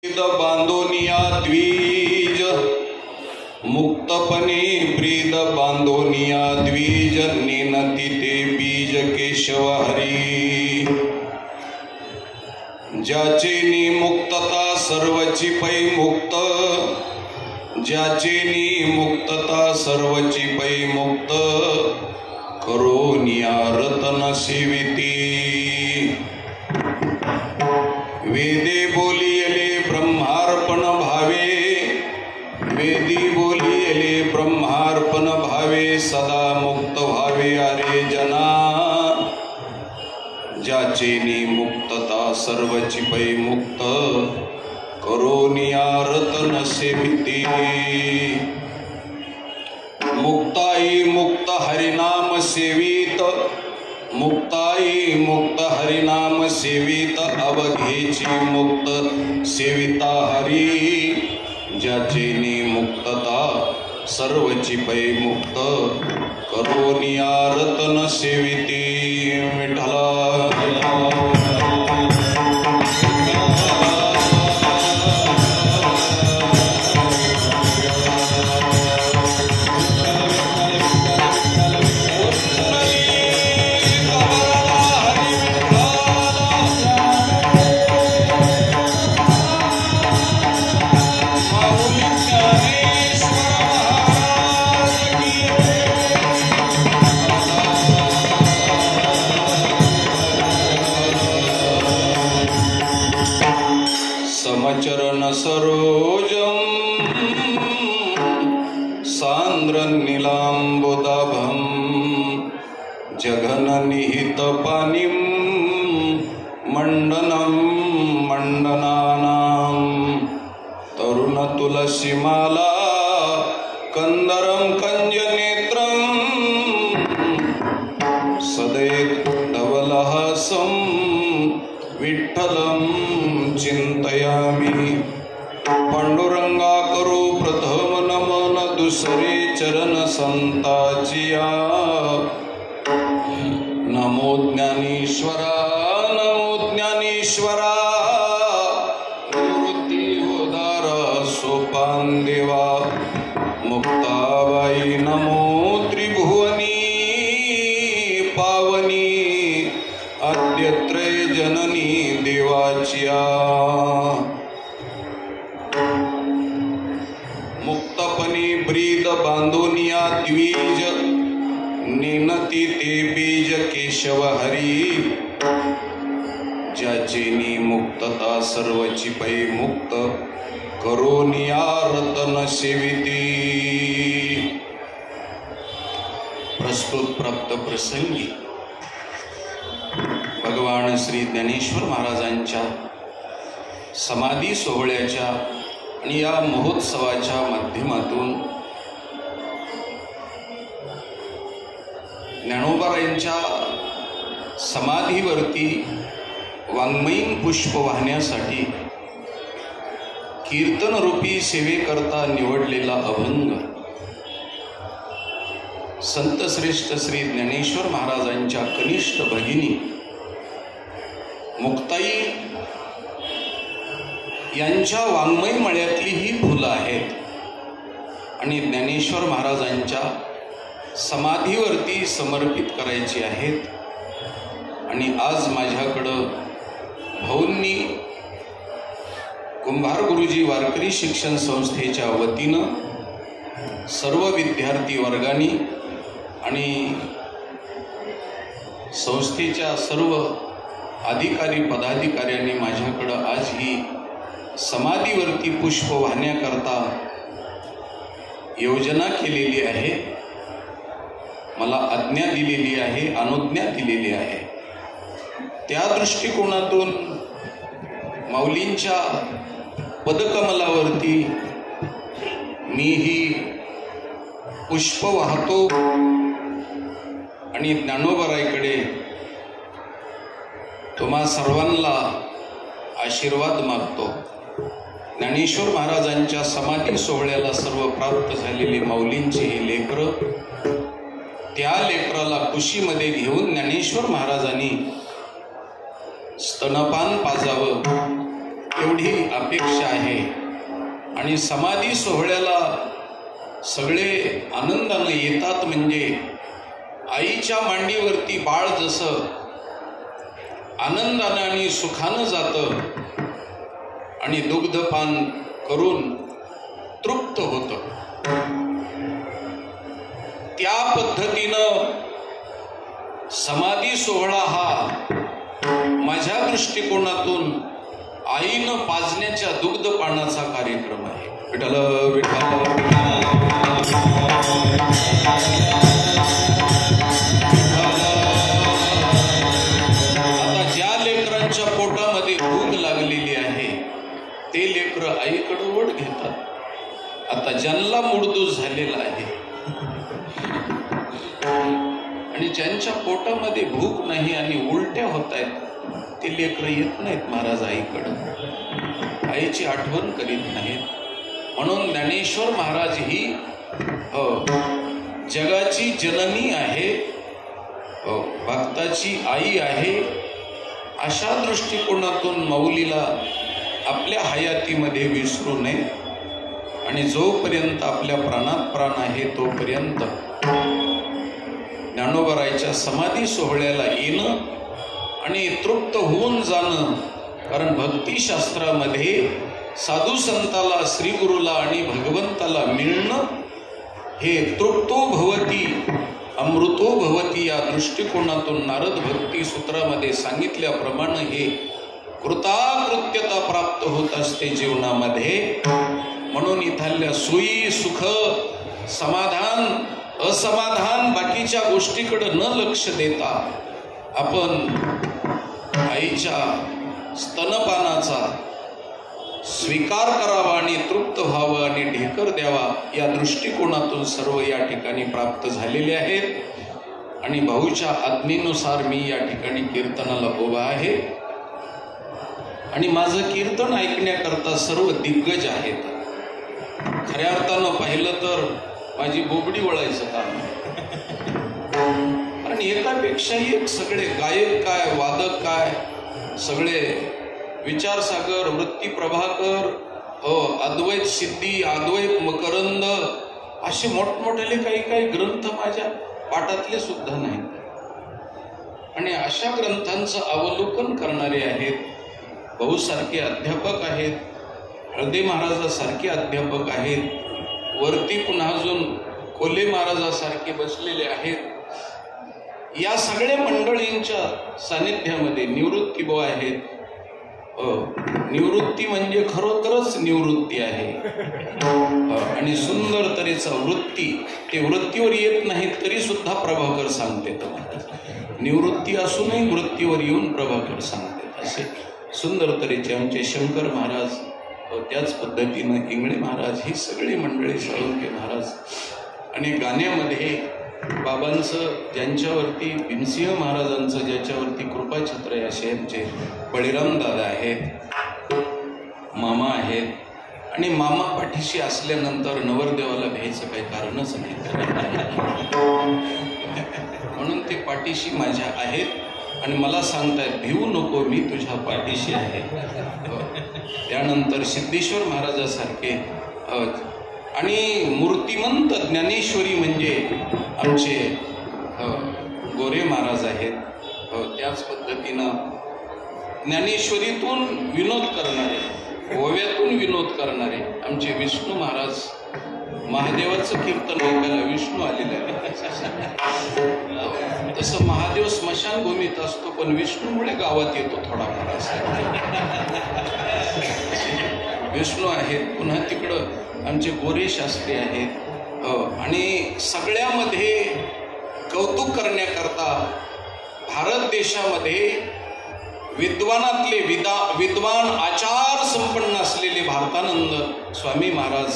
बांधोनिया द्विज मुक्तपणे ब्रीद बांधोनिया द्विज नेनती ते बीज केशव हरी ज्याचे नि मुक्तता सर्वची पै मुक्त ज्याचे नि मुक्तता सर्वची पै मुक्त करोनिया रतन सेविती वेदे बोलियले ब्रह्मार्पण भावे वेदी बोलियले ब्रह्मार्पण भावे सदा मुक्त भावे अरे जना ज्याचे नि मुक्तता सर्वची पै मुक्त करोनिया रतन सेविती मुक्ताई मुक्त हरिनाम सेवित मुक्ताई मुक्त हरिनाम सेवित अवघेची मुक्त सेविता हरी ज्याचे नि मुक्तता सर्वची पै मुक्त करोनिया रतन सेविती विठ्ठला समचरण सरोजम सांद्रं नीलांबुदाभं जघन निहित पानिं मंडनं मंडनानां तरुण तुलसीमाला कंदरं कंजनेत्रं सदैव धवलहासं विठ्ठलं चिंतयामि पांडुरंगा करू प्रथम नमन दुसरे चरण संताचिया नमो ज्ञानेश्वरा निवृत्ती उदारा सोपान देवा मुक्ताबाई नमो त्रिभुवनी पावनी आद्यत्रय जननी देवाचिया मुक्तपणे ब्रीद बांधोनिया द्विज नेनती ते बीज केशव हरी ज्याचे नि मुक्तता सर्वची पै मुक्त करोनिया रतन सेविती प्रस्तुत प्राप्त प्रसंगी भगवान श्री ज्ञानेश्वर महाराजांच्या समाधी सोहळ्याच्या आणि या महोत्सवाच्या माध्यमातून ज्ञानोबारायांच्या समाधीवरती वाङ्मयीन पुष्प वाहण्यासाठी कीर्तनरूपी सेवेकरता निवडलेला अभंग संतश्रेष्ठ श्री ज्ञानेश्वर महाराजांच्या कनिष्ठ भगिनी मुक्ताई यांच्या वाङ्मय मळ्यातली ही फुलं आहेत आणि ज्ञानेश्वर महाराजांच्या समाधीवरती समर्पित करायची आहेत. आणि आज माझ्याकडं भाऊंनी कुंभार गुरुजी वारकरी शिक्षण संस्थेच्या वतीनं सर्व विद्यार्थी वर्गांनी आणि संस्थेच्या सर्व अधिकारी पदाधिकाऱ्यांनी माझ्याकडं आज ही समाधीवरती पुष्प वाहण्याकरता योजना केलेली आहे, मला आज्ञा दिलेली आहे, अनुज्ञा दिलेली आहे. त्या दृष्टिकोनातून माऊलींच्या पदकमलावरती मी ही पुष्प वाहतो आणि ज्ञानोबारायकडे तुम्हा सर्वांना आशीर्वाद मागतो. ज्ञानेश्वर महाराजांच्या समाधी सोहळ्याला सर्व प्राप्त झालेली माऊलींची ही लेकरं, त्या लेकराला कुशीमध्ये घेऊन ज्ञानेश्वर महाराजांनी स्तनपान पाजावं एवढी अपेक्षा आहे. आणि समाधी सोहळ्याला सगळे आनंदानं येतात. म्हणजे आईच्या मांडीवरती बाळ जसं आनंदानं आणि सुखानं जातं आणि दुग्धपान करून तृप्त होतं, त्या पद्धतीनं समाधी सोहळा हा माझ्या दृष्टिकोनातून आईनं पाजण्याच्या दुग्धपानाचा कार्यक्रम आहे. विठ्ठल विठ्ठल. आता ज्या लेकरांच्या पोटामध्ये भूक लागलेली आहे ते लेकरं आईकडे ओढ घेतात. आता ज्यांना मूडदूस झालेला आहे आणि ज्यांच्या पोटामध्ये भूक नाही आणि उलट्या होत आहेत ते लेकरं येत नाहीत महाराज आईकडं, आईची आठवण करीत नाहीत. म्हणून ज्ञानेश्वर महाराज ही जगाची जननी आहे, भक्ताची आई आहे. अशा दृष्टिकोनातून माऊलीला आपल्या हयातीमध्ये विसरू नये. आणि जोपर्यंत आपल्या प्राणात प्राण आहे तोपर्यंत ज्ञानोबारायच्या समाधी सोहळ्याला येणं आणि तृप्त होऊन जाणं. कारण भक्तिशास्त्रामध्ये साधू संताला, श्रीगुरूला आणि भगवंताला मिळणं हे तृप्तो भवती अमृतो भवती या दृष्टिकोनातून नारद भक्ती सूत्रामध्ये सांगितल्याप्रमाणे हे कृताकृत्यता प्राप्त होत असते जीवनामध्ये. म्हणून इथल्या सोयी, सुख, समाधान, असमाधान बाकीच्या गोष्टीकडे न लक्ष देता आपण आईच्या स्तनपानाचा स्वीकार करावा आणि तृप्त व्हावं आणि ढेकर द्यावा या दृष्टिकोनातून सर्व या ठिकाणी प्राप्त झालेले आहेत. आणि भाऊच्या आज्ञेनुसार मी या ठिकाणी कीर्तनाला उभा आहे. आणि माझं कीर्तन ऐकण्याकरता सर्व दिग्गज आहेत. खऱ्या अर्थानं पाहिलं तर माझी बोबडी वळायचं काम आहे. कारण एकापेक्षाही एक सगळे गायक काय, वादक काय, सगळे विचारसागर, वृत्ती प्रभाकर, अद्वैत सिद्धी, अद्वैत मकरंद असे मोठमोठे काही काही ग्रंथ माझ्या पाठातले सुद्धा नाहीत. आणि अशा ग्रंथांचं अवलोकन करणारे आहेत. भाऊसारखे अध्यापक आहेत, हळदे महाराजासारखे अध्यापक आहेत, वरती पुन्हा अजून कोल्हे महाराजासारखे बसलेले आहेत. या सगळ्या मंडळींच्या सानिध्यामध्ये निवृत्तीबुवा आहेत. निवृत्ती म्हणजे खरोखरच निवृत्ती आहे. आणि सुंदर तऱ्हेचा वृत्ती, ते वृत्तीवर येत नाहीत तरी सुद्धा प्रभाकर सांगते. निवृत्ती असूनही वृत्तीवर येऊन प्रभाकर सांगते. असे सुंदर तऱ्हेचे आमचे शंकर महाराज, त्याच पद्धतीनं इंगळे महाराज, ही सगळी मंडळी, साळुंखे महाराज. आणि गाण्यामध्ये बाबांचं, ज्यांच्यावरती भीमसिंह महाराजांचं ज्याच्यावरती कृपाछत्र आहे असे आमचे बळीराम दादा आहेत, मामा आहेत. आणि मामा पाठीशी असल्यानंतर नवरदेवाला भ्यायचं काही कारणच नाही. म्हणून ते पाठीशी माझ्या आहेत आणि मला सांगतायत भिवू नको, मी तुझ्या पाठीशी आहे. त्यानंतर सिद्धेश्वर महाराजासारखे आणि मूर्तिमंत ज्ञानेश्वरी म्हणजे आमचे गोरे महाराज आहेत. त्याच पद्धतीनं ज्ञानेश्वरीतून विनोद करणारे, ओव्यातून विनोद करणारे आमचे विष्णू महाराज. महादेवाचं कीर्तन ऐकायला विष्णू आलेले आहे. तसं महादेव स्मशानभूमीत असतो पण विष्णूमुळे गावात येतो थोडाफार असा. विष्णू आहेत. पुन्हा तिकडं आमचे गोरे शास्त्री आहेत. आणि सगळ्यामध्ये कौतुक करण्याकरता भारत देशामध्ये विद्वानातले विद्वान आचार संपन्न असलेले भारतानंद स्वामी महाराज,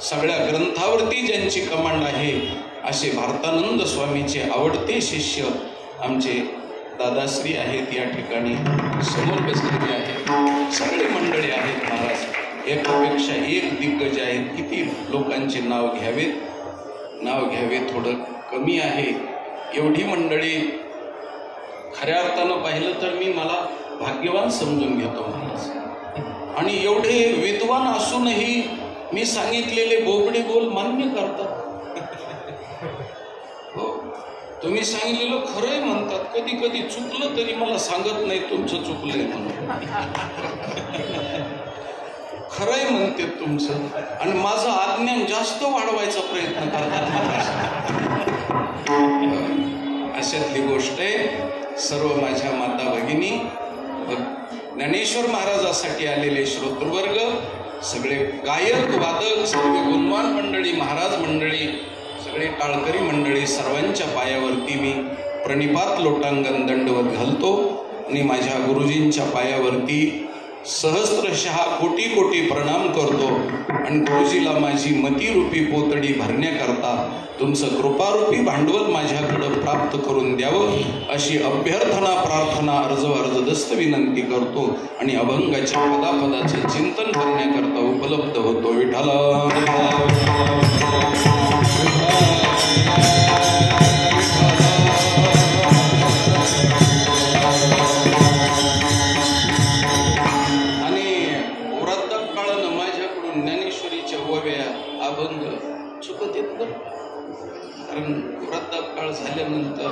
सगळ्या ग्रंथावरती ज्यांची कमांड आहे असे भारतानंद स्वामीचे आवडते शिष्य आमचे दादाश्री आहेत. या ठिकाणी समोर बसलेले आहेत. सगळे मंडळी आहेत महाराज. एकापेक्षा एक दिग्गज आहेत. किती लोकांचे नाव घ्यावे थोडं कमी आहे. एवढी मंडळी खऱ्या अर्थानं पाहिलं तर मी मला भाग्यवान समजून घेतो महाराज. आणि एवढे विद्वान असूनही मी सांगितलेले बोबडे बोल मान्य करतात. हो, तुम्ही सांगितलेलं खरंय म्हणतात. कधी कधी चुकलं तरी मला सांगत नाही तुमचं चुकलंय म्हणून. खरंय म्हणते तुमचं, आणि माझं अज्ञान जास्त वाढवायचा प्रयत्न करतात. अशातली गोष्ट आहे. सर्व माझ्या माता भगिनी, ज्ञानेश्वर महाराजासाठी आलेले श्रोतृवर्ग, सगळे गायक वादक, सगळे गुणवान मंडळी, महाराज मंडळी, सगळे टाळकरी मंडळी, सर्वांच्या पायावरती मी प्रणिपात लोटांगण दंडवत घालतो आणि माझ्या गुरुजींच्या पायावरती सहस्त्रशः कोटी कोटी प्रणाम करतो. आणि गुरुजीला माझी मतिरूपी पोतडी भरण्याकरता तुमचं कृपारूपी भांडवल माझ्याकडं प्राप्त करून द्यावं अशी अभ्यर्थना, प्रार्थना, अर्जदस्त विनंती करतो आणि अभंगाच्या पदापदाचं चिंतन करण्याकरता उपलब्ध होतो. विठ्ठला. अभंग चुकत येत बरं, कारण वृद्धापकाळ झाल्यानंतर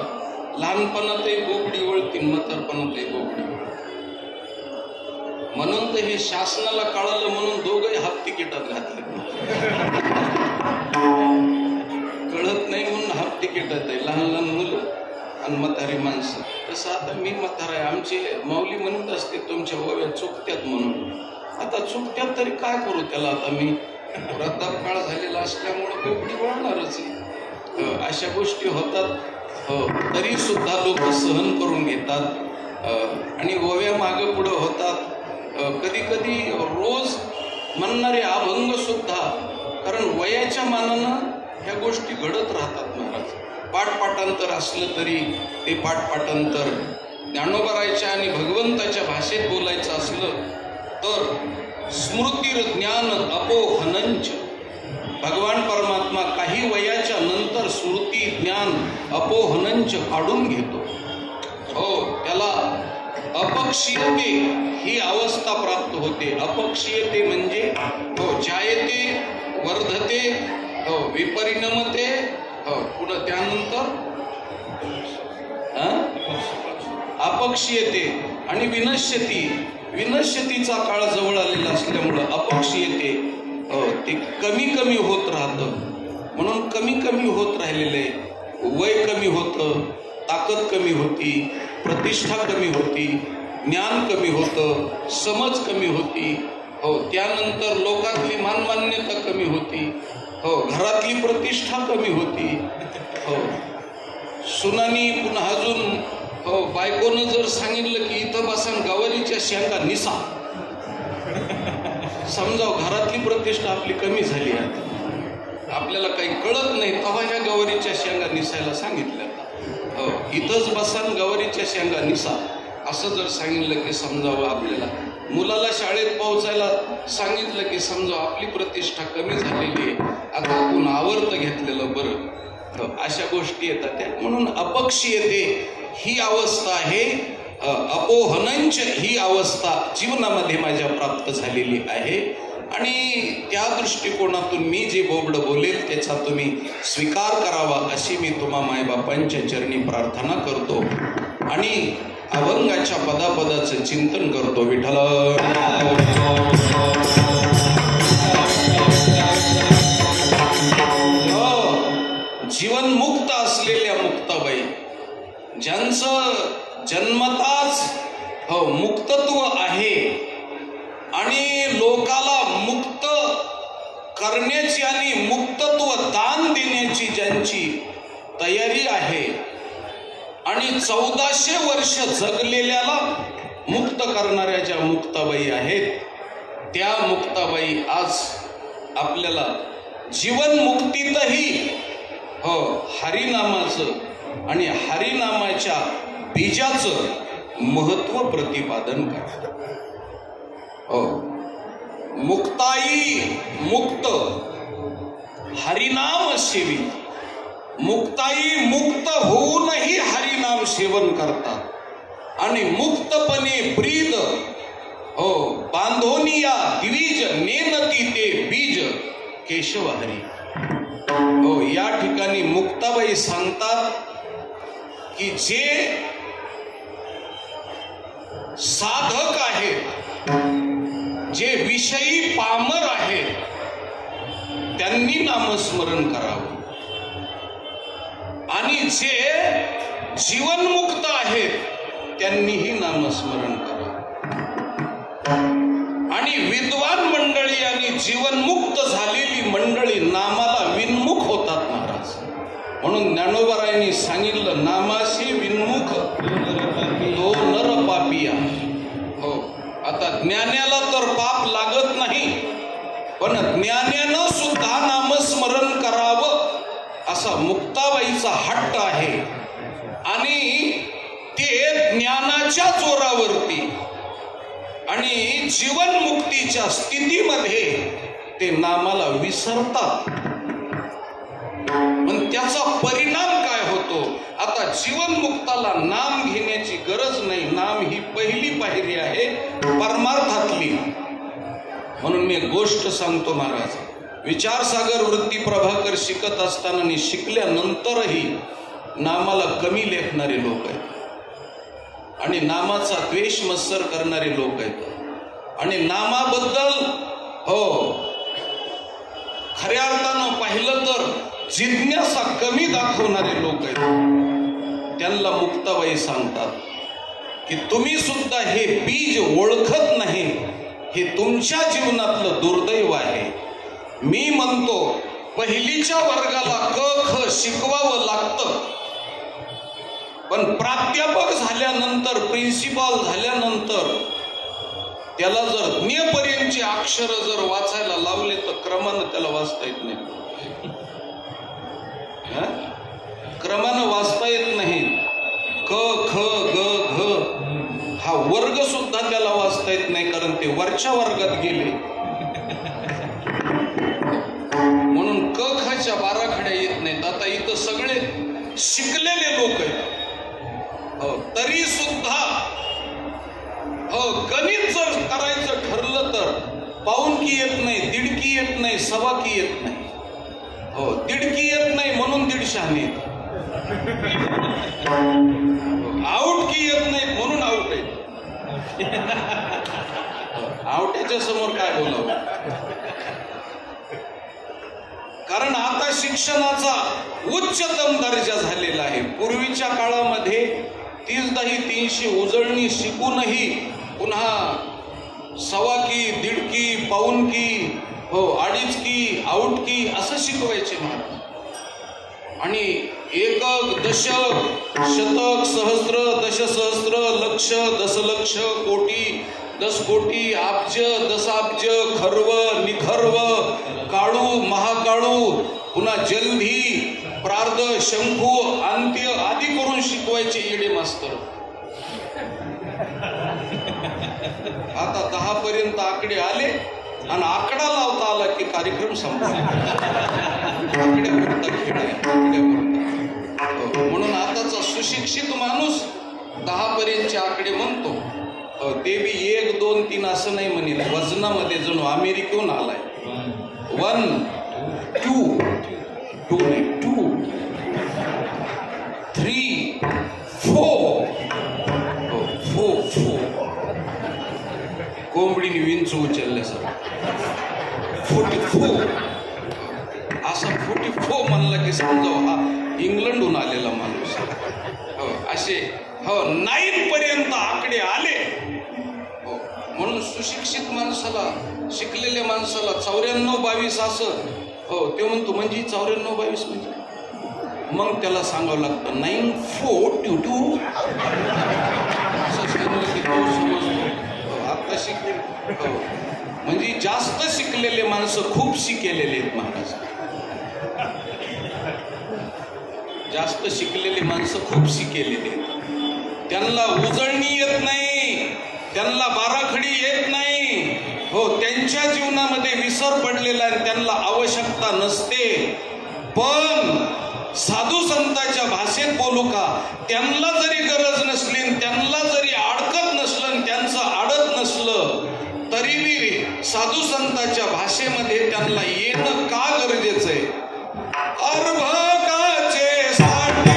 लहानपणातही बोबडी वळती, म्हातारपणातही बोबडी वळती. म्हणून तर हे शासनाला कळालं म्हणून दोघंही हाफ तिकिटात घातले. कळत नाही म्हणून हाफ तिकिटात आहे. लहान लहान मुलं आणि म्हातारी माणसं. तसं आता मी म्हातारा आहे. आमचे माऊली म्हणत असते तुमच्या ओव्या चुकत्यात म्हणून. आता चुकत्यात तरी काय करू त्याला. आता मी वृद्धापकाळ झालेला असल्यामुळे बोबडी वळणारच आहे. अशा गोष्टी होतात. तरी सुद्धा लोक सहन करून घेतात आणि ओव्या मागं पुढं होतात. कधी कधी रोज म्हणणारे अभंग सुद्धा, कारण वयाच्या मानानं ह्या गोष्टी घडत राहतात महाराज. पाठपाठांतर असलं तरी ते पाठपाठांतर ज्ञानोबरायच्या आणि भगवंताच्या भाषेत बोलायचं असलं तर स्मृतीर ज्ञान अपोहनंच. भगवान परमात्मा काही वयाच्या नंतर स्मृती ज्ञान अपोहनंच काढून घेतो. हो, त्याला अपक्षीयते ही अवस्था प्राप्त होते. अपक्षीयते म्हणजे हो जायते, वर्धते, हो विपरिणमते, हो पुन्हा त्यानंतर अपक्षीयते आणि विनश्यती. विनश्यतीचा काळ जवळ आलेला असल्यामुळं अपक्षीयते ते कमी कमी होत राहतं. म्हणून कमी कमी होत राहिलेले, वय कमी होतं, ताकद कमी होती, प्रतिष्ठा कमी होती, ज्ञान कमी होतं, समज कमी होती. हो, त्यानंतर लोकातली मानमान्यता कमी होती. हो, घरातली प्रतिष्ठा कमी होती. हो, सुनानी पुन्हा अजून हो बायकोनं जर सांगितलं की इथं बसान गवारीच्या शेंगा निसा, समजा घरातली प्रतिष्ठा आपली कमी झाली आहे. आपल्याला काही कळत नाही तेव्हा ह्या गवारीच्या शेंगा निसायला सांगितल्या. हो, इथंच बसान गवारीच्या शेंगा निसा असं जर सांगितलं की समजावं. आपल्याला मुलाला शाळेत पोहोचायला सांगितलं की समजा आपली प्रतिष्ठा कमी झालेली आहे, आता आपण आवर्त घेतलेलं बरं. अशा गोष्टी येतात त्या. म्हणून अपक्षीयते ही अवस्था आहे, अपोहनंच ही अवस्था जीवनामध्ये माझ्या प्राप्त झालेली आहे. आणि त्या दृष्टिकोनातून मी जे बोबड बोलेल त्याचा तुम्ही स्वीकार करावा अशी मी तुम्हा मायबापांच्या चरणी प्रार्थना करतो आणि अभंगाच्या पदापदाचं चिंतन करतो. विठ्ठल. जीवन मुक्त असलेल्या मुक्ताबाई, ज्यांचं जन्मताच हो मुक्तत्व आहे आणि लोकाला मुक्त करण्याची आणि मुक्तत्व दान देण्याची ज्यांची तयारी आहे आणि 1400 वर्ष जगलेल्याला मुक्त करणाऱ्या ज्या मुक्ताबाई आहेत, त्या मुक्ताबाई आज आपल्याला जीवनमुक्तीतही हो हरिनामाचं आणि हरिनामाच्या बीजाचं महत्व प्रतिपादन करतात. हो, मुक्ताई मुक्त हरिनाम सेवित. मुक्ताई मुक्त होऊनही हरिनाम सेवन करतात आणि मुक्तपणे ब्रीद हो बांधोनिया द्विज नेनती ते बीज केशव हरी. हो या ठिकाणी मुक्ताबाई सांगतात की जे साधक आहेत, जे विषयी पामर आहेत, त्यांनी नामस्मरण करावं आणि जे जीवनमुक्त आहेत त्यांनीही नामस्मरण करावं. आणि विद्वान मंडळी आणि जीवनमुक्त झालेली मंडळी नामाला विन्मुख होतात महाराज. म्हणून ज्ञानोबारायांनी सांगितलं नामाशी विन्मुख तो नर पापिया. हो आता ज्ञानाला तर पाप लागत नाही, पण ज्ञानानं सुद्धा नामस्मरण करावं असा मुक्ताबाईचा हट्ट आहे. आणि ते ज्ञानाच्या जोरावरती आणि जीवनमुक्तीच्या स्थितीमध्ये ते नामाला विसरतात. पण त्याचा परिणाम काय होतो? आता जीवनमुक्ताला नाम घेण्याची गरज नाही. नाम ही पहिली पायरी आहे परमार्थातली. म्हणून मी एक गोष्ट सांगतो महाराज. विचारसागर वृत्ती प्रभाकर शिकत असताना आणि शिकल्यानंतरही नामाला कमी लेखणारे लोक आहेत आणि नामाचा द्वेष मत्सर करणारे लोक आहेत आणि नामाबद्दल हो खऱ्या अर्थानं पाहिलं तर जिज्ञासा कमी दाखवणारे लोक आहेत. त्यांना मुक्ताबाई सांगतात की तुम्ही सुद्धा हे बीज ओळखत नाही, हे तुमच्या जीवनातलं दुर्दैव आहे. मी म्हणतो पहिलीच्या वर्गाला क ख शिकवावं लागतं, पण प्राध्यापक झाल्यानंतर प्रिन्सिपल झाल्यानंतर त्याला जर ज्ञपर्यंतची अक्षर जर वाचायला लावले तर क्रमानं त्याला वाचता येत नाही. क्रमानं वाचता येत नाही. क ख ग घ हा वर्ग सुद्धा त्याला वाचता येत नाही, कारण ते वरच्या वर्गात गेले. म्हणून क खच्या 12 खड्या येत नाहीत. आता इथं सगळे शिकलेले लोक आहेत, तरी सुद्धा गणित जर करायचं ठरलं तर पाऊणकी येत नाही, दीडकी येत नाही, सवाकी येत नाही. दीडकी येत नाही म्हणून 150 आहेत. आऊटकी येत नाहीत म्हणून आऊट आहेत. आऊटच्या समोर काय बोलावं? कारण आता शिक्षणाचा उच्चतम दर्जा झालेला आहे. पूर्वीच्या काळामध्ये 30-300 उजळणी शिकूनही पुन्हा सवाकी, दीडकी, पाऊणकी, अडीचकी, आऊटकी असं शिकवायचे महाराज. आणि एकक, दशक, शतक, सहस्त्र, दशसहस्त्र, लक्ष, दशलक्ष, कोटी, 10 कोटी, अब्ज, दशाब्ज, खर्व, निखर्व, काळू, महाकाळू, पुन्हा जलधी, प्रार्ध, शंखू, अंत्य आदी करून शिकवायचे येडे मास्तर. आता 10 पर्यंत आकडे आले आणि आकडा लावता आला की कार्यक्रम संपला. आकड्यापुरता खेळ आहे, आकड्यापुरता. म्हणून आताचा सुशिक्षित माणूस 10 पर्यंतचे आकडे म्हणतो. ते बी 1, 2, 3 असं नाही म्हणेल, वजनामध्ये जणू अमेरिकेहून आलाय. 1, 2, 2, 3, 4. कोंबडीने विंचू उचलल्यासारखं 44. असा 44 म्हणला की समजा हा इंग्लंडहून आलेला माणूस. असे 9 पर्यंत आकडे आले. म्हणून सुशिक्षित माणसाला, शिकलेल्या माणसाला 94-22 असं ते म्हणतो म्हणजे 94-22 म्हणजे मग त्याला सांगावं लागतं 9422 असं सांगितलं की तो समजतो. आता शिकले म्हणजे जास्त शिकलेले माणसं खूप शिकेलेले आहेत महाराज. जास्त शिकलेली माणसं खूप शिकेलेली आहेत. त्यांना उजळणी येत नाही, त्यांना बाराखडी येत नाही. त्यांच्या जीवनामध्ये विसर पडलेला आहे, त्यांना आवश्यकता नसते. पण साधू संतांच्या भाषेत बोलू का, त्यांना जरी गरज नसली, त्यांना जरी अडकत नसलं, त्यांचं आडत नसलं साधू संतांच्या भाषेमध्ये त्यांना येणं का गरजेचं आहे? अर्भकाचे साठी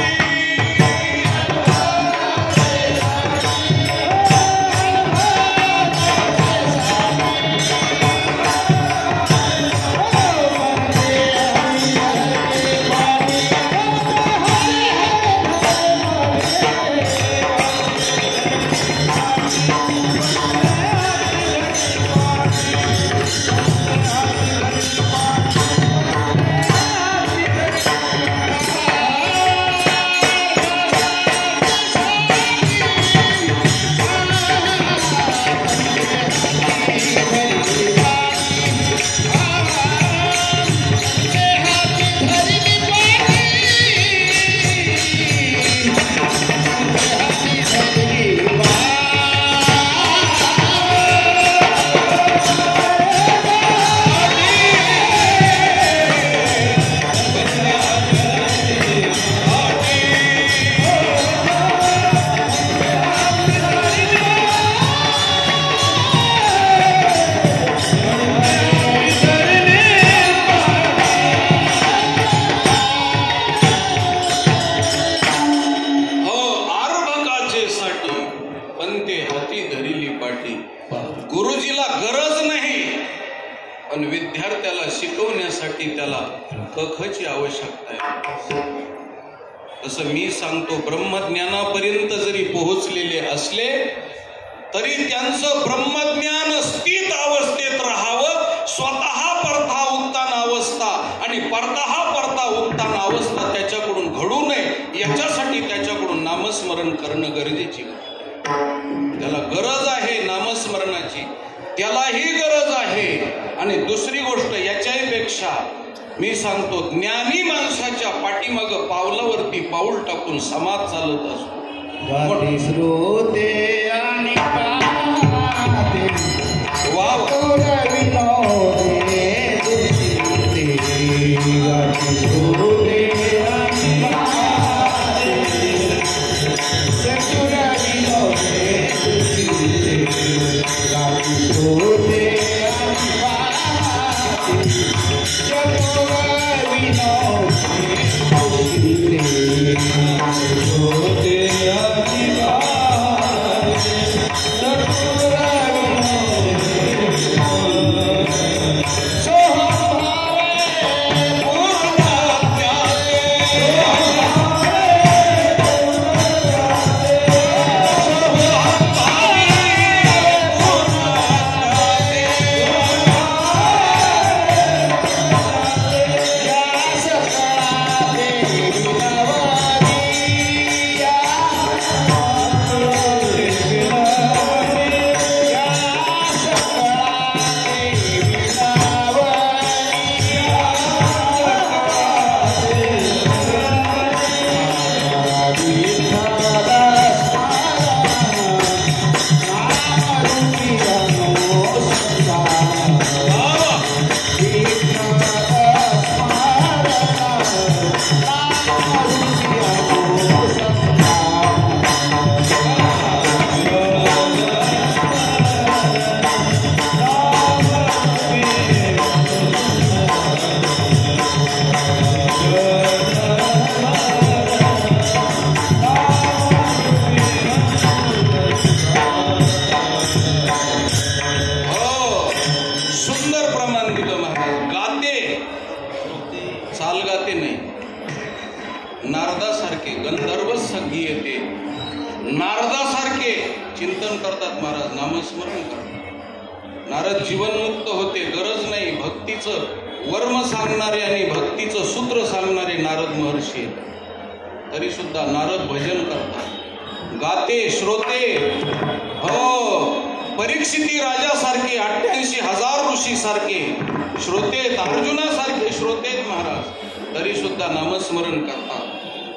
गुरुजीला गरज नाही, पण विद्यार्थ्याला शिकवण्यासाठी त्याला कखची आवश्यकता आहे. असं मी सांगतो, ब्रह्मज्ञानापर्यंत जरी पोहोचलेले असले तरी त्यांचं ब्रह्मज्ञान स्थित अवस्थेत राहावं. स्वतः परता उत्तान अवस्था आणि परता उत्तान अवस्था त्याच्याकडून घडू नये याच्यासाठी त्याच्याकडून नामस्मरण करणं गरजेची. त्याला गरज आहे नामस्मरणाची, त्यालाही गरज आहे. आणि दुसरी गोष्ट याच्याही पेक्षा मी सांगतो, ज्ञानी माणसाच्या पाठीमाग पावलावरती पाऊल टाकून समाज चालत असतो. नारदासारखे गंधर्व संगीते, नारदासारखे चिंतन करतात महाराज, नामस्मरण करतात. नारद जीवनमुक्त होते, गरज नाही. भक्तीचं वर्म सांगणारे आणि भक्तीचं सूत्र सांगणारे नारद महर्षी, तरी सुद्धा नारद भजन करतात, गाते, श्रोते. हो, परीक्षिती राजासारखे 88,000 ऋषी सारखे श्रोतेत, अर्जुनासारखे श्रोतेत महाराज, तरी सुद्धा नामस्मरण करतात.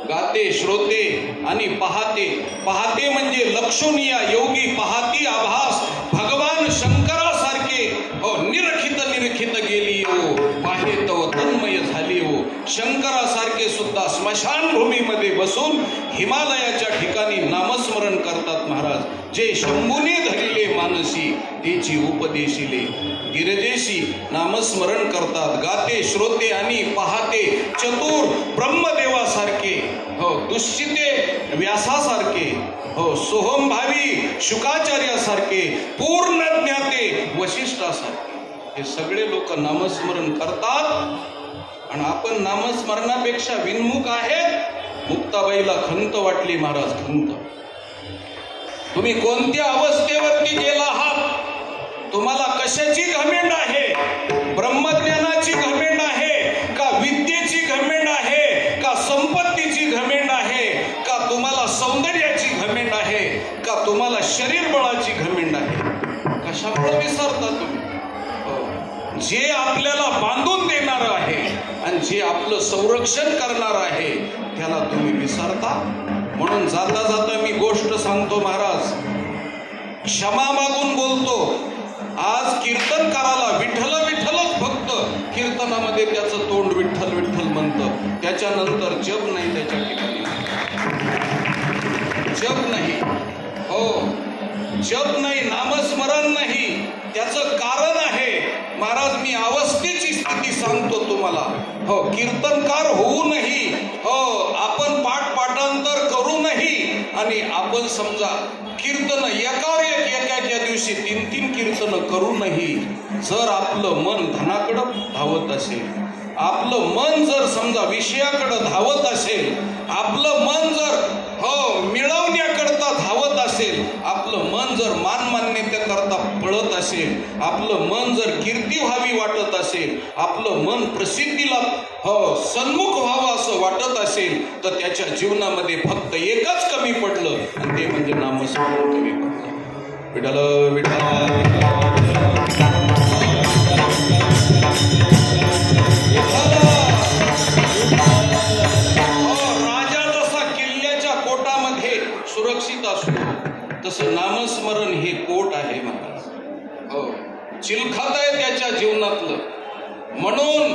गाते, श्रोते आणि पाहते. पाहते म्हणजे लक्षणीय योगी, पाहती आभास भगवान शंकरासारखे निरखित गेली हो, पाहे तव तन्मय झाली हो. शंकरासारखे सुद्धा स्मशानभूमीमध्ये बसून हिमालयाच्या ठिकाणी नामस्मरण करतात महाराज. जे शंभूने धरिले मानसी, त्याची उपदेशिले. गिरजेशी नामस्मरण करतात. गाते श्रोते आणि पाहते चतुर ब्रह्मदेवासारखे, हो दुश्चिते व्यासासारखे, हो सोहमभावी शुकाचार्यासारखे, पूर्ण ज्ञाते वशिष्ठासारखे, हे सगळे लोक नामस्मरण करतात. आणि आपण नामस्मरणापेक्षा विनमुख आहेत. मुक्ताबाईला खंत वाटली महाराज, खंत. तुम्ही कोणत्या अवस्थेवरती गेला आहात? तुम्हाला कशाची घमेंड आहे? ब्रह्मज्ञानाची घमेंड आहे का? विद्येची घमेंड आहे का? संपत्तीची घमेंड आहे का? तुम्हाला सौंदर्याची घमेंड आहे का? तुम्हाला शरीर बळाची घमेंड आहे? कशामुळे विसरता तुम्ही? जे आपल्याला बांधून देणार आहे आणि जे आपलं संरक्षण करणार आहे त्याला तुम्ही विसरता. म्हणून जाता जाता मी गोष्ट सांगतो महाराज, क्षमा मागून बोलतो. आज कीर्तनकाराला विठ्ठल विठ्ठलच फक्त कीर्तनामध्ये त्याचं तोंड विठ्ठल विठ्ठल म्हणतं, त्याच्यानंतर जप नाही, त्याच्या ठिकाणी जप नाही, हो जप नाही, नामस्मरण नाही. त्याचं कारण आहे महाराज, मी अवस्थेची स्थिती सांगतो तुम्हाला. हो कीर्तनकार होऊनही, हो आपण पाठांतर करूनही, आणि आपण समजा कीर्तन एकावर एक एकाच्या दिवशी 3-3 कीर्तन करूनही जर आपलं मन धनाकडं धावत असेल, आपलं मन जर समजा विषयाकडं धावत असेल, आपलं मन जर हो मिळवण्याकरता धावत असेल, आपलं मन जर मानमान्यतेकरता पळत असेल, आपलं मन जर कीर्ती व्हावी वाटत असेल, आपलं मन प्रसिद्धीला हो सन्मुख व्हावं असं वाटत असेल, तर त्याच्या जीवनामध्ये फक्त एकच कमी पडलं आणि ते म्हणजे नामस्मरण कमी पडलं. विठ्ठल विठ्ठल राजा जसा किल्ल्याच्या कोटामध्ये सुरक्षित असतो, तसं नामस्मरण हे कोट आहे महाराज. हो चिलखत आहे त्याच्या जीवनातलं. म्हणून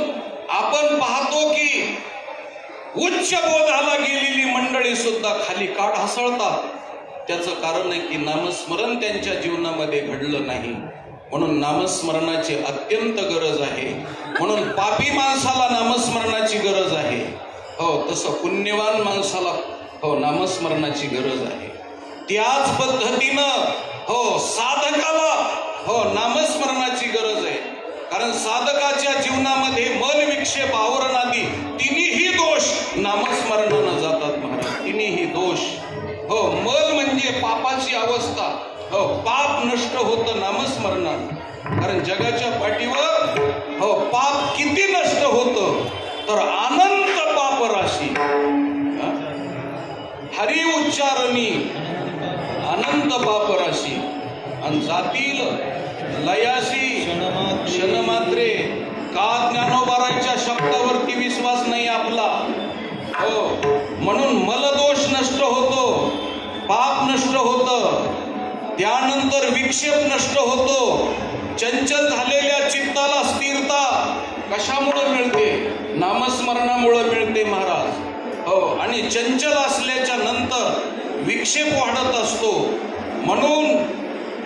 आपण पाहतो की उच्च बोधाला गेलेली मंडळी सुद्धा खाली का ढासळतात. त्याचं कारण आहे की नामस्मरण त्यांच्या जीवनामध्ये घडलं नाही. म्हणून नामस्मरणाची अत्यंत गरज आहे. म्हणून पापी माणसाला नामस्मरणाची गरज आहे, हो तसं पुण्यवान माणसाला हो नामस्मरणाची गरज आहे. त्याच पद्धतीनं हो साधकाला हो नामस्मरणाची गरज आहे. कारण साधकाच्या जीवनामध्ये मन विक्षेप आवरणादी तिन्ही दोष नामस्मरणानं जातात महाराज. तिन्ही दोष, हो मल म्हणजे पापाची अवस्था, हो पाप नष्ट होतं नामस्मरणानं. कारण जगाच्या पाठीवर हो पाप किती नष्ट होतं तर अनंत पाप राशी, हरी उच्चारणी अनंत पाप राशी, आणि जातील लयाशी क्षणमात्रे. का ज्ञानोबाराच्या शब्दावरती विश्वास नाही आपला. हो म्हणून मलदोष नष्ट होतो, पाप नष्ट होतं, त्यानंतर विक्षेप नष्ट होतो. चंचल झालेल्या चित्ताला स्थिरता कशामुळे मिळते? नामस्मरणामुळे मिळते महाराज. हो आणि चंचल असल्याच्या नंतर विक्षेप वाढत असतो. म्हणून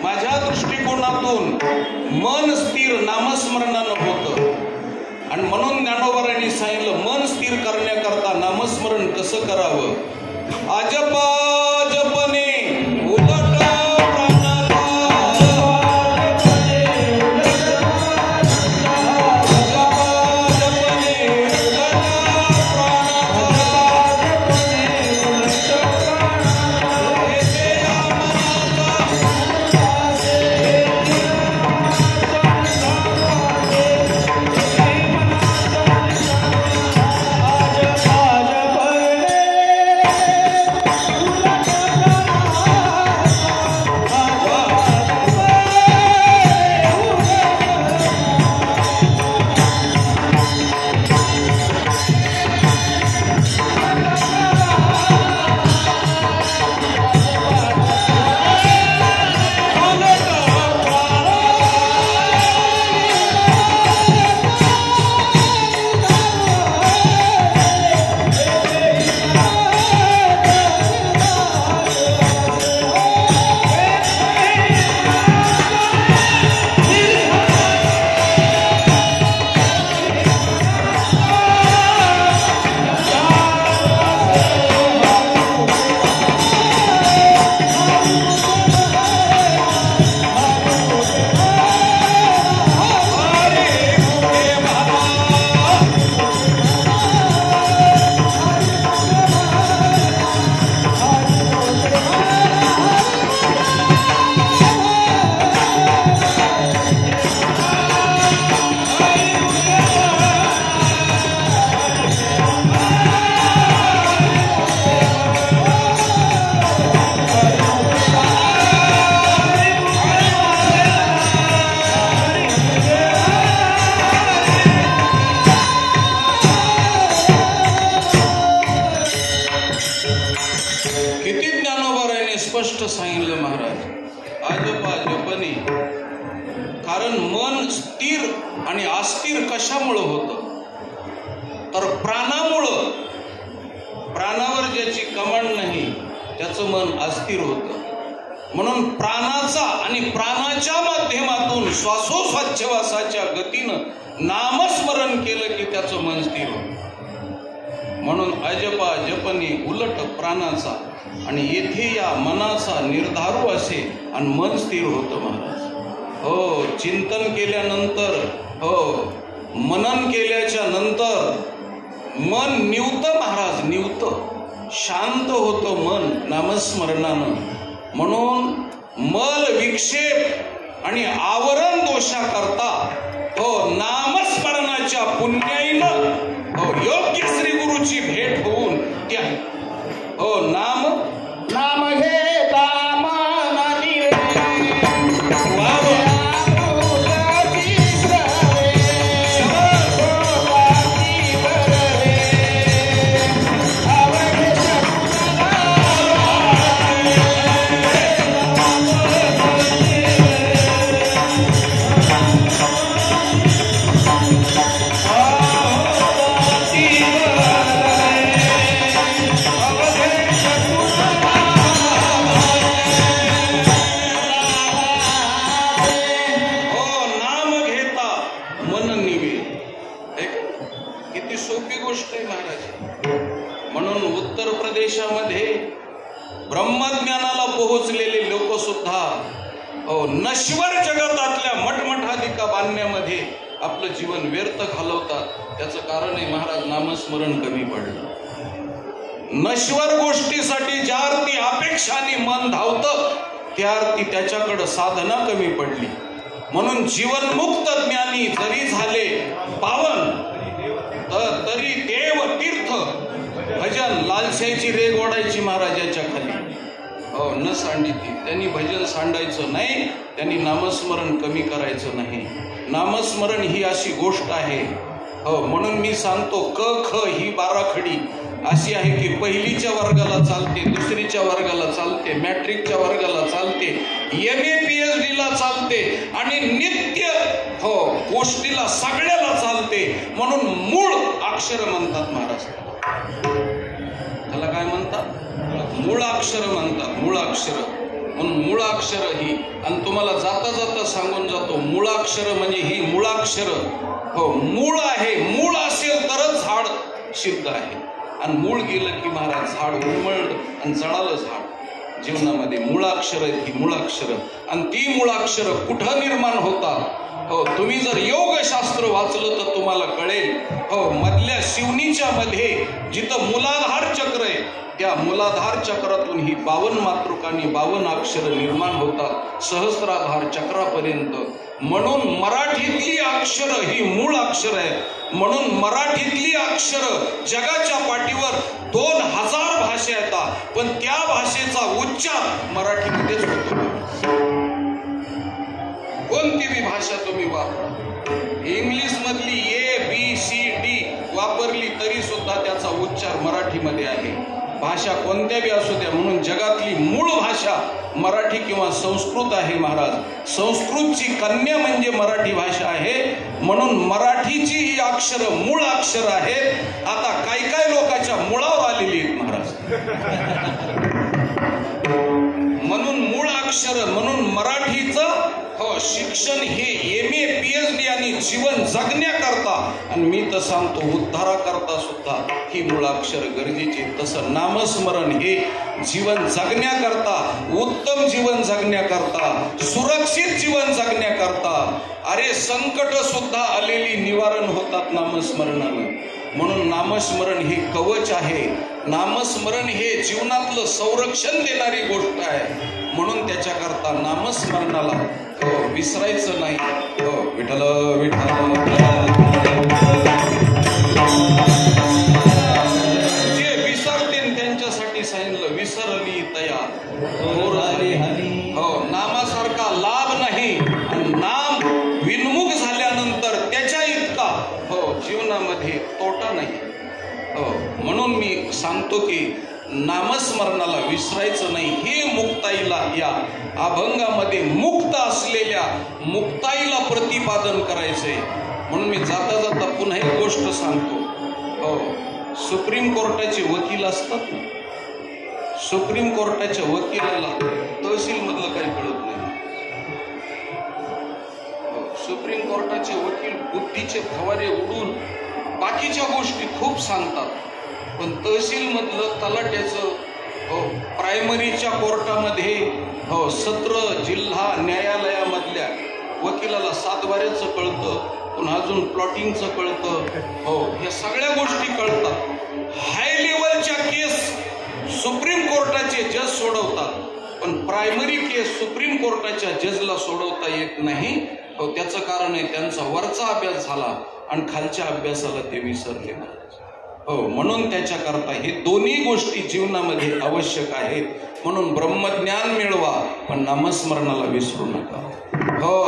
माझ्या दृष्टिकोनातून मन स्थिर नामस्मरणानं होतं. आणि म्हणून ज्ञानोबारांनी सांगितलं मन स्थिर करण्याकरता नामस्मरण कसं करावं. अजपा जपने उलट प्राणाला, सांगितलं महाराज आजोबा जपनी. कारण मन स्थिर आणि अस्थिर कशामुळं होतं तर प्राणामुळं. प्राणावर ज्याची कमांड नाही त्याचं मन अस्थिर होतं. म्हणून प्राणाचा आणि प्राणाच्या माध्यमातून श्वासोच्छवासाच्या गतीनं नामस्मरण केलं की त्याचं मन स्थिर होतं. म्हणून अजपा जपनी उलट प्राणाचा आणि येथे या मनाचा निर्धारू असे आणि मन स्थिर होतं महाराज. हो, चिंतन केल्यानंतर, हो मनन केल्याच्या नंतर मन निवतं महाराज, निवतं, शांत होतं मन नामस्मरणानं. म्हणून मल विक्षेप आणि आवरण दोषा करता हो नामस्मरणाच्या पुण्याईनं हो योग्य श्री गुरुची भेट होऊन त्या हो नाम घेता मनानी ब्रह्मज्ञानाला पोहोचलेले लोक सुद्धा नश्वर जगतातल्या मठमठाधिका बांधण्यामध्ये आपलं जीवन व्यर्थ घालवतात. त्याचं कारण आहे महाराज नामस्मरण कमी पडलं. नश्वर गोष्टीसाठी ज्या अर्थी अपेक्षाने मन धावतं त्या अर्थी त्याच्याकडं साधना कमी पडली. म्हणून जीवनमुक्त ज्ञानी जरी झाले पावन तरी देव तीर्थ भजन लालशाहीची रेग ओढायची महाराजाच्या खाली न सांडिती. त्यांनी भजन सांडायचं नाही, त्यांनी नामस्मरण कमी करायचं नाही. नामस्मरण ही अशी गोष्ट आहे म्हणून मी सांगतो क ख ही बाराखडी अशी आहे की पहिलीच्या वर्गाला चालते, दुसरीच्या वर्गाला चालते, मॅट्रिकच्या वर्गाला चालते, MA PhD ला चालते आणि नित्य गोष्टीला सगळ्याला चालते. म्हणून मूळ अक्षर म्हणतात महाराज. त्याला काय म्हणतात? मूळाक्षर म्हणतात. मूळाक्षर म्हणून मूळाक्षर ही आणि तुम्हाला जाता जाता सांगून जातो मूळाक्षर म्हणजे ही मूळाक्षर मूळ आहे. मूळ असेल तरच झाड सिद्ध आहे आणि मूळ गेलं की महाराज झाड उमळलं आणि जळालं झाड. जीवनामध्ये मूळाक्षर ही मूळाक्षर आणि ती मूळाक्षर कुठं निर्माण होतात तुम्ही जर योगशास्त्र वाचलं तर तुम्हाला कळेल. मधल्या शिवनीच्या मध्ये जिथं मूलाधार चक्र आहे त्या मूलाधार चक्रातून ही 52 मातृकांनी 52 अक्षर निर्माण होतात सहस्राधार चक्रापर्यंत. म्हणून मराठीतली अक्षर ही मूळ अक्षर आहे. म्हणून मराठीतली अक्षर जगाच्या पाठीवर 2000 भाषा येतात पण त्या भाषेचा उच्चार मराठीमध्येच होतो. कोणती बी भाषा तुम्ही वापरा, इंग्लिश मधली ABCD वापरली तरी सुद्धा त्याचा उच्चार मराठीमध्ये आहे. भाषा कोणत्या बी असू द्या. म्हणून जगातली मूळ भाषा मराठी किंवा संस्कृत आहे महाराज. संस्कृतची कन्या म्हणजे मराठी भाषा आहे. म्हणून मराठीची ही अक्षर मूळ अक्षर आहेत. आता काय लोकांच्या मुळावर आलेली आहेत महाराज. म्हणून मूळ अक्षर म्हणून मराठीचं शिक्षण हे MA PhD आणि जीवन जगण्याकरता आणि मी तर सांगतो उद्धाराकरता सुद्धा ही मूळाक्षर गरजेची. तसं नामस्मरण हे जीवन जगण्याकरता, उत्तम जीवन जगण्याकरता, सुरक्षित जीवन जगण्याकरता. अरे संकट सुद्धा आलेली निवारण होतात नामस्मरणानं. म्हणून नामस्मरण हे कवच आहे. नामस्मरण हे जीवनातलं संरक्षण देणारी गोष्ट आहे. म्हणून त्याच्याकरता नामस्मरणाला विसरायचं नाही. विठ्ठल विठ्ठल जे विसरते त्यांच्यासाठी सांगितलं विसरली तया नामासारखा लाभ नाही. नाम विन्मुख झाल्यानंतर त्याच्या इतका जीवनामध्ये तोटा नाही. म्हणून मी सांगतो की नामस्मरणाला विसरायचं नाही. हे मुक्ताईला, या अभंगामध्ये मुक्त असलेल्या मुक्ताईला प्रतिपादन करायचंय. म्हणून मी जाता जाता पुन्हा एक गोष्ट सांगतो. हो, सुप्रीम कोर्टाचे वकील असतात ना, सुप्रीम कोर्टाच्या वकिलाला तहसील मधलं काही कळत नाही. सुप्रीम कोर्टाचे वकील बुद्धीचे फवारे उडून बाकीच्या गोष्टी खूप सांगतात, पण तहसील मधलं तलाट्याचं प्रायमरीच्या कोर्टामध्ये सत्र जिल्हा न्यायालयामधल्या वकिलाला सातबाऱ्याचं कळतं, पुन्हा अजून प्लॉटिंगचं कळतं. ह्या सगळ्या गोष्टी कळतात. हाय लेवलच्या केस सुप्रीम कोर्टाचे जज सोडवतात, पण प्रायमरी केस सुप्रीम कोर्टाच्या जजला सोडवता येत नाही. त्याचं कारण आहे त्यांचा वरचा अभ्यास झाला आणि खालच्या अभ्यासाला ते विसरले नाही. म्हणून त्याच्याकरता हे दोन्ही गोष्टी जीवनामध्ये आवश्यक आहेत. म्हणून ब्रह्मज्ञान मिळवा, पण नामस्मरणाला विसरू नका.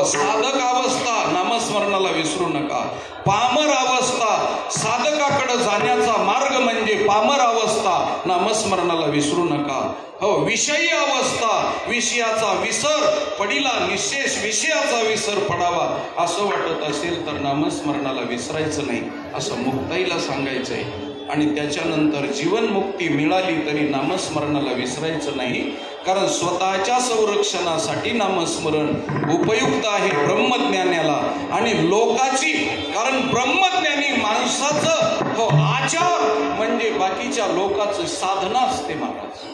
साधक अवस्था नामस्मरणाला विसरू नका. पामर अवस्था, साधकाकडे जाण्याचा मार्ग म्हणजे पामर अवस्था, नामस्मरणाला विसरू नका. विषयी अवस्था, विषयाचा विसर पडिला, निशेष विषयाचा विसर पडावा असं वाटत असेल तर नामस्मरणाला विसरायचं नाही, असं मुक्ताईला सांगायचंय. आणि त्याच्यानंतर जीवनमुक्ती मिळाली तरी नामस्मरणाला विसरायचं नाही, कारण स्वतःच्या संरक्षणासाठी नामस्मरण उपयुक्त आहे ब्रह्मज्ञानाला आणि लोकाची. कारण ब्रह्मज्ञानी माणसाचं आचार म्हणजे बाकीच्या लोकांचं साधना असते महाराज,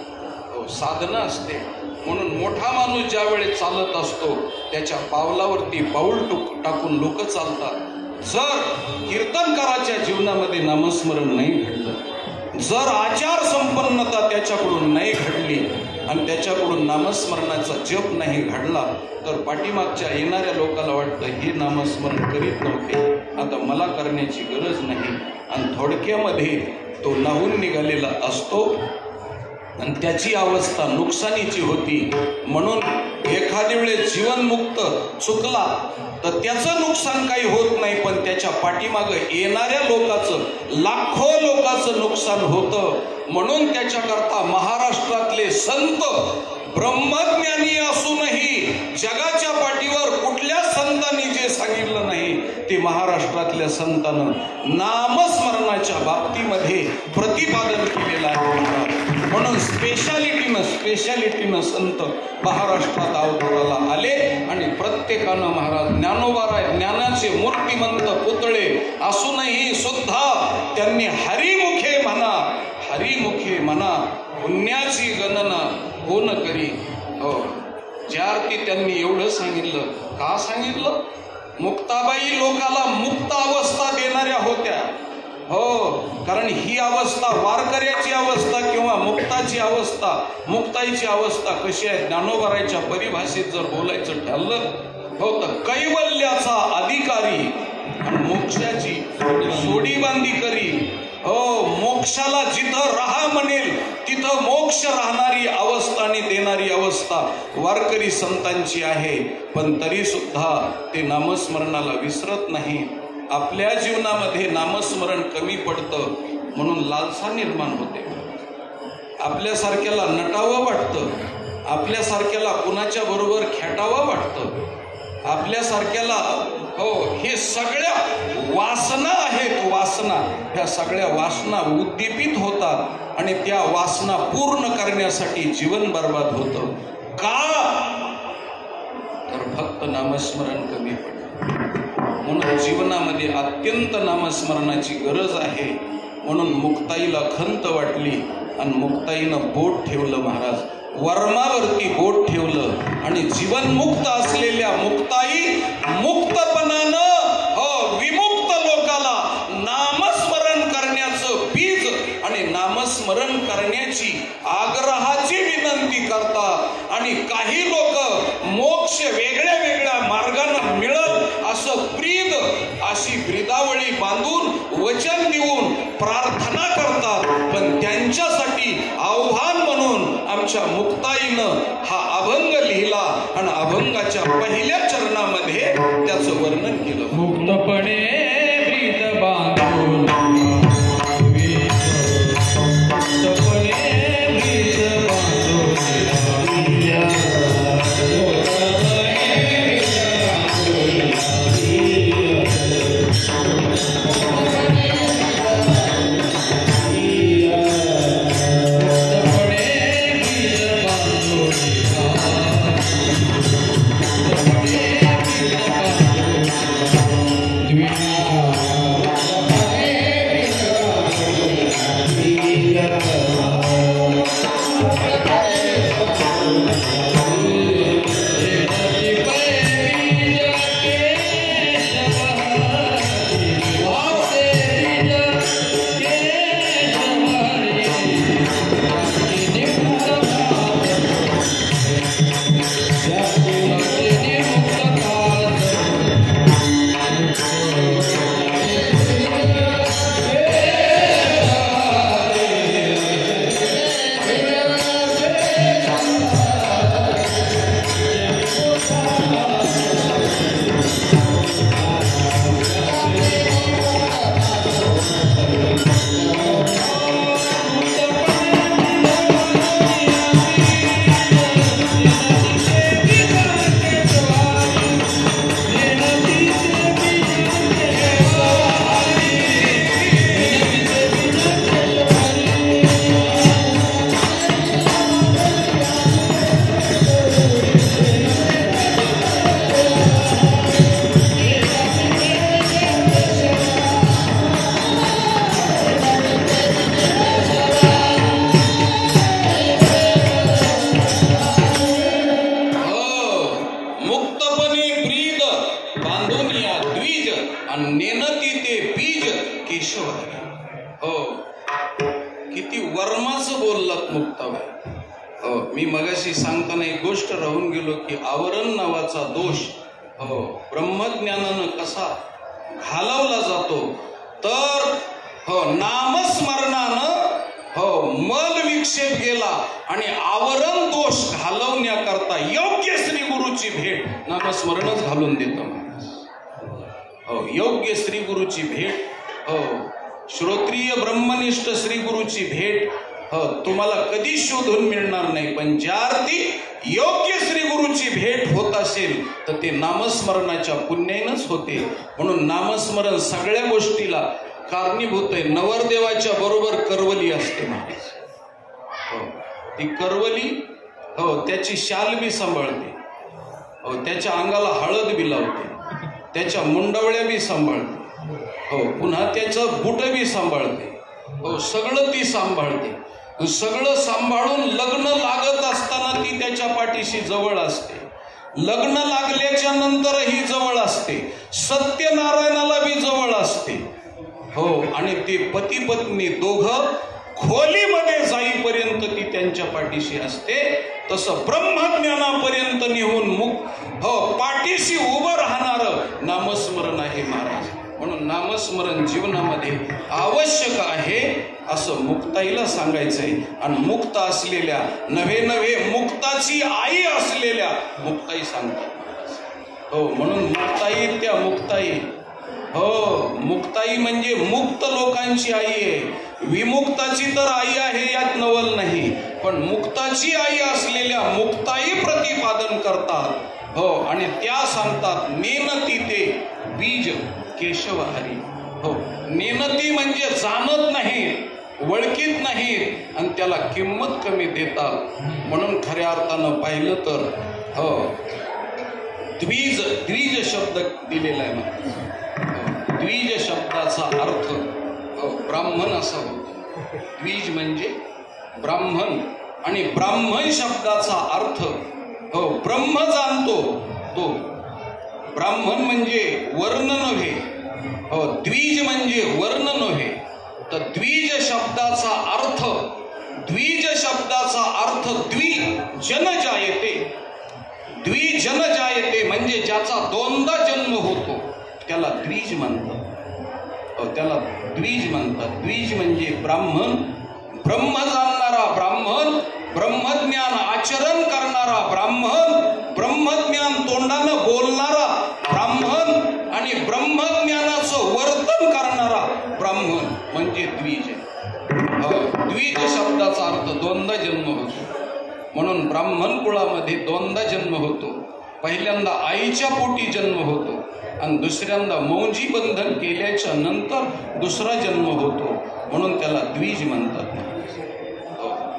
साधना असते. म्हणून मोठा माणूस ज्या वेळेस चालत असतो त्याच्या पावलावरती पाऊल टाकून लोक चालतात. जर कीर्तनकाराच्या जीवनामध्ये नामस्मरण नाही घडलं, जर आचार संपन्नता त्याच्याकडून नाही घडली आणि त्याच्याकडून नामस्मरणाचा जप नाही घडला, तर पाठीमागच्या येणाऱ्या लोकांना वाटतं हे नामस्मरण करीत नव्हते, आता मला करण्याची गरज नाही. आणि थोडक्यामध्ये तो नाहून निघालेला असतो आणि त्याची अवस्था नुकसानीची होती. म्हणून एखाद्या वेळेस जीवनमुक्त चुकला तर त्याचं नुकसान काही होत नाही, पण त्याच्या पाठीमागं येणाऱ्या लोकांचं, लाखो लोकांचं नुकसान होतं. म्हणून त्याच्याकरता महाराष्ट्रातले संत ब्रह्मज्ञानी असूनही जगाच्या पाठीवर कुठल्या संतांनी जे सांगितलं नाही ते महाराष्ट्रातल्या संतानं नामस्मरणाच्या बाबतीमध्ये प्रतिपादन केलेलं आहे. म्हणून स्पेशालिटीनं संत महाराष्ट्रात अवताराला आले आणि प्रत्येकानं महाराज ज्ञानोबाराय ज्ञानाचे मूर्तिमंत पुतळे असूनही सुद्धा त्यांनी हरिमुखे म्हणा पुण्याची गणना कोण करी. ज्या अर्थी त्यांनी एवढं सांगितलं, का सांगितलं? मुक्ताबाई लोकाला मुक्त अवस्था देणाऱ्या होत्या. कारण ही अवस्था वारकऱ्याची अवस्था किंवा मुक्ताची अवस्था, मुक्ताईची अवस्था कशी आहे? ज्ञानोबारायच्या परिभाषेत जर बोलायचं ठरलं तर कैवल्याचा अधिकारी आणि मोक्षाची सोडीबांधी करी. मोक्षाला जिथं राहा म्हणेल तिथं मोक्ष राहणारी अवस्था आणि देणारी अवस्था वारकरी संतांची आहे. पण तरी सुद्धा ते नामस्मरणाला विसरत नाही. आपल्या जीवनामध्ये नामस्मरण कमी पडतं म्हणून लालसा निर्माण होते. आपल्यासारख्याला नटावं वाटतं, आपल्यासारख्याला कुणाच्या बरोबर खेटावं वाटतं, आपल्यासारख्याला हे सगळ्या वासना आहेत, वासना, ह्या सगळ्या वासना उद्दीपित होतात आणि त्या वासना पूर्ण करण्यासाठी जीवन बर्बाद होतं. का? तर फक्त नामस्मरण कमी पडलं. म्हणून जीवनामध्ये अत्यंत नामस्मरणाची गरज आहे. म्हणून मुक्ताईला खंत वाटली आणि मुक्ताईनं बोट ठेवलं, महाराज वर्मावरती बोट ठेवलं आणि जीवनमुक्त असलेल्या मुक्ताई मुक्तपणानं विमुक्त लोकाला नामस्मरण करण्याचं बीज आणि नामस्मरण करण्याची आग्रहाची विनंती करतात. आणि काही लोक मोक्ष वेगळ्या वेगळ्या मार्गाने मिळत असं अशी ब्रीदावळी बांधून वचन देऊन प्रार्थना करतात. पण त्यांच्यासाठी आव्हान म्हणून आमच्या मुक्ताईनं हा अभंग लिहिला आणि अभंगाच्या पहिल्या चरणामध्ये त्याचं वर्णन केलं. मुक्तपणे ब्रीद बांधून मुक्तपणे केशवहरी. हो, किती वर्माचं बोललात मुक्ताबाई. हो, मी मगाशी सांगताना एक गोष्ट राहून गेलो की आवरण नावाचा दोष हो ब्रह्मज्ञानानं कसा घालवला जातो. तर हो नामस्मरणानं हो मल विक्षेप गेला आणि आवरण दोष घालवण्याकरता योग्य श्री गुरुची भेट नामस्मरणच घालून देतं. हो, योग्य श्री गुरुची भेट हो श्रोत्रिय ब्रह्मनिष्ठ श्री गुरुची भेट हो तुम्हाला कधी शोधून मिळणार नाही. पण ज्या अर्थी योग्य श्री गुरुची भेट होत असेल तर ते नामस्मरणाच्या पुण्यानेच होते. म्हणून नामस्मरण सगळ्या गोष्टीला कारणीभूत आहे. नवरदेवाच्या बरोबर करवली असते महाराज. हो, ती करवली हो त्याची शाल बी सांभाळते. हो, त्याच्या अंगाला हळद बी लावते. त्याच्या मुंडवळ्या बी सांभाळते. हो, पुन्हा त्याचं बुट बी सांभाळते. हो, सगळं ती सांभाळते. सगळं सांभाळून लग्न लागत असताना ती त्याच्या पाठीशी जवळ असते. लग्न लागल्याच्या नंतरही जवळ असते. सत्यनारायणाला बी जवळ असते. हो, आणि ते पती पत्नी दोघं खोलीमध्ये जाईपर्यंत ती त्यांच्या पाठीशी असते. तसं ब्रह्मज्ञानापर्यंत निघून हो पाठीशी उभं राहणारं नामस्मरण आहे महाराज. म्हणून नामस्मरण जीवनामध्ये आवश्यक आहे असं मुक्ताईला सांगायचंय. आणि मुक्त असलेल्या नव्हे नव्हे मुक्ताची आई असलेल्या मुक्ताई सांगतात. हो, म्हणून मुक्ताई त्या मुक्ताई हो मुक्ताई म्हणजे मुक्त लोकांची आई आहे. विमुक्ताची तर आई आहे यात नवल नाही. पण मुक्ताची आई असलेल्या मुक्ताई प्रतिपादन करतात. हो, आणि त्या सांगतात नेनती ते बीज केशवहरी. हो, नेनती म्हणजे जाणत नाही, ओळखीत नाही आणि त्याला किंमत कमी देतात. म्हणून खऱ्या अर्थानं पाहिलं तर हो द्विज शब्द दिलेला आहे. द्विज शब्दाचा अर्थ ब्राह्मण असा होतो. द्विज म्हणजे ब्राह्मण आणि ब्राह्मण शब्दाचा अर्थ हो ब्रह्म जाणतो तो. ब्राह्मण म्हणजे वर्ण नव्हे. हो, द्विज म्हणजे वर्ण नव्हे. तर द्विज शब्दाचा अर्थ द्विजन जायते. द्विजन जायते म्हणजे ज्याचा दोनदा जन्म होतो त्याला द्विज म्हणतात. त्याला द्विज म्हणतात. द्विज म्हणजे ब्राह्मण, ब्रह्म जाणणारा ब्राह्मण, ब्रह्मज्ञान आचरण करणारा ब्राह्मण, ब्रह्मज्ञान तोंडानं बोलणारा ब्राह्मण आणि ब्रह्मज्ञानाचं वर्तन करणारा ब्राह्मण म्हणजे द्विज. द्विज शब्दाचा अर्थ दोनदा जन्म होतो. म्हणून ब्राह्मण कुळामध्ये दोनदा जन्म होतो. पहिल्यांदा आईच्या पोटी जन्म होतो आणि दुसऱ्यांदा मौंजी बंधन केल्याच्या नंतर दुसरा जन्म होतो. म्हणून त्याला द्विज म्हणतात.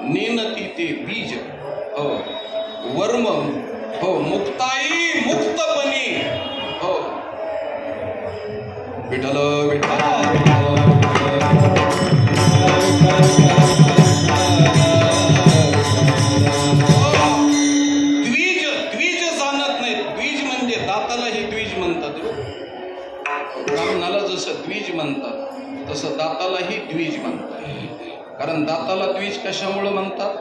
नेनती ते बीज हो वर्म हो मुक्ताई मुक्तपणी हो विठ्ठल विठ्ठल. द्विज जाणत नाही. द्विज म्हणजे दातालाही द्विज म्हणतात. ब्राह्मणाला जसं द्विज म्हणतात तसं दातालाही द्विज म्हणतात. कारण दाताला द्विज कशामुळे म्हणतात?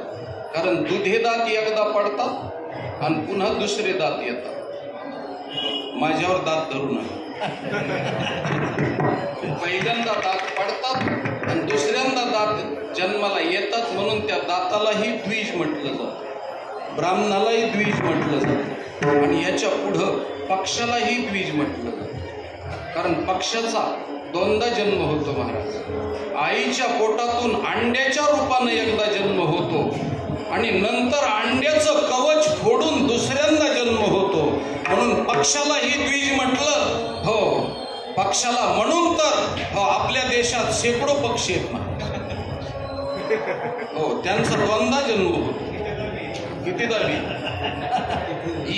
कारण दुधे दात एकदा पडतात आणि पुन्हा दुसरे दात येतात. माझ्यावर दात धरू नये. पहिल्यांदा दात पडतात आणि दुसऱ्यांदा दात जन्माला येतात. म्हणून त्या दातालाही द्विज म्हटलं जातं, ब्राह्मणालाही द्विज म्हटलं जातं आणि याच्या पुढं पक्षालाही द्विज म्हटलं जातं. कारण पक्षाचा दोनदा जन्म होतो महाराज. आईच्या पोटातून अंड्याच्या रूपाने एकदा जन्म होतो आणि नंतर अंड्याचं कवच फोडून दुसऱ्यांदा जन्म होतो. म्हणून पक्षालाही द्विज म्हटलं. हो, पक्षाला म्हणून तर हो आपल्या देशात शेकडो पक्षी आहेत महाराज. हो, त्यांचा दोनदा जन्म होतो. किती दाबी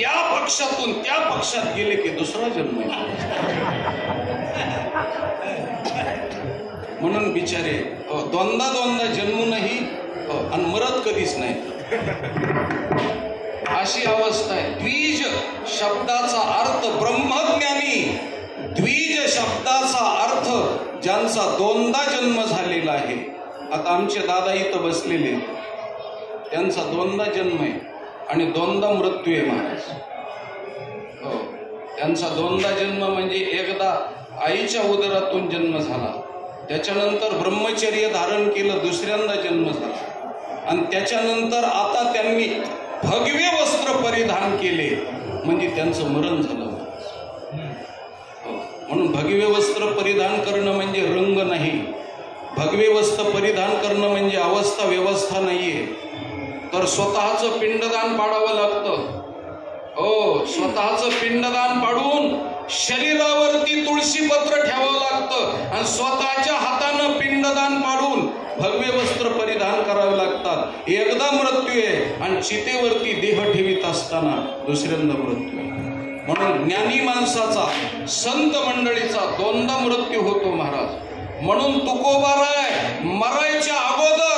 या पक्षातून त्या पक्षात गेले की दुसरा जन्म येतो. म्हणून बिचारे दोनदा जन्मूनही आणि मरत कधीच नाही. अशी अवस्था आहे. द्विज शब्दाचा अर्थ ब्रह्मज्ञानी, द्विज शब्दाचा अर्थ ज्यांचा दोनदा जन्म झालेला आहे. आता आमचे दादा इथं बसलेले, त्यांचा दोनदा जन्म आहे आणि दोनदा मृत्यू आहे महाराज. हो, त्यांचा दोनदा जन्म म्हणजे एकदा आईच्या उदरातून जन्म झाला, त्याच्यानंतर ब्रह्मचर्य धारण केलं, दुसऱ्यांदा जन्म झाला, आणि त्याच्यानंतर आता त्यांनी भगवे वस्त्र परिधान केले म्हणजे त्यांचं मरण झालं. म्हणून भगवे वस्त्र परिधान करणं म्हणजे रंग नाही, भगवे वस्त्र परिधान करणं म्हणजे अवस्था व्यवस्था नाहीये, तर स्वतःचं पिंडदान पाडावं लागतं. हो, स्वतःचं पिंडदान पाडून शरीरावरती तुळशीपत्र ठेवावं लागतं आणि स्वतःच्या हातानं पिंडदान पाडून भगवे वस्त्र परिधान करावे लागतात. एकदा मृत्यू आहे आणि चितेवरती देह ठेवीत असताना दुसऱ्यांदा मृत्यू आहे. म्हणून ज्ञानी माणसाचा, संत मंडळीचा दोनदा मृत्यू होतो महाराज. म्हणून तुकोबाराय मरायच्या अगोदर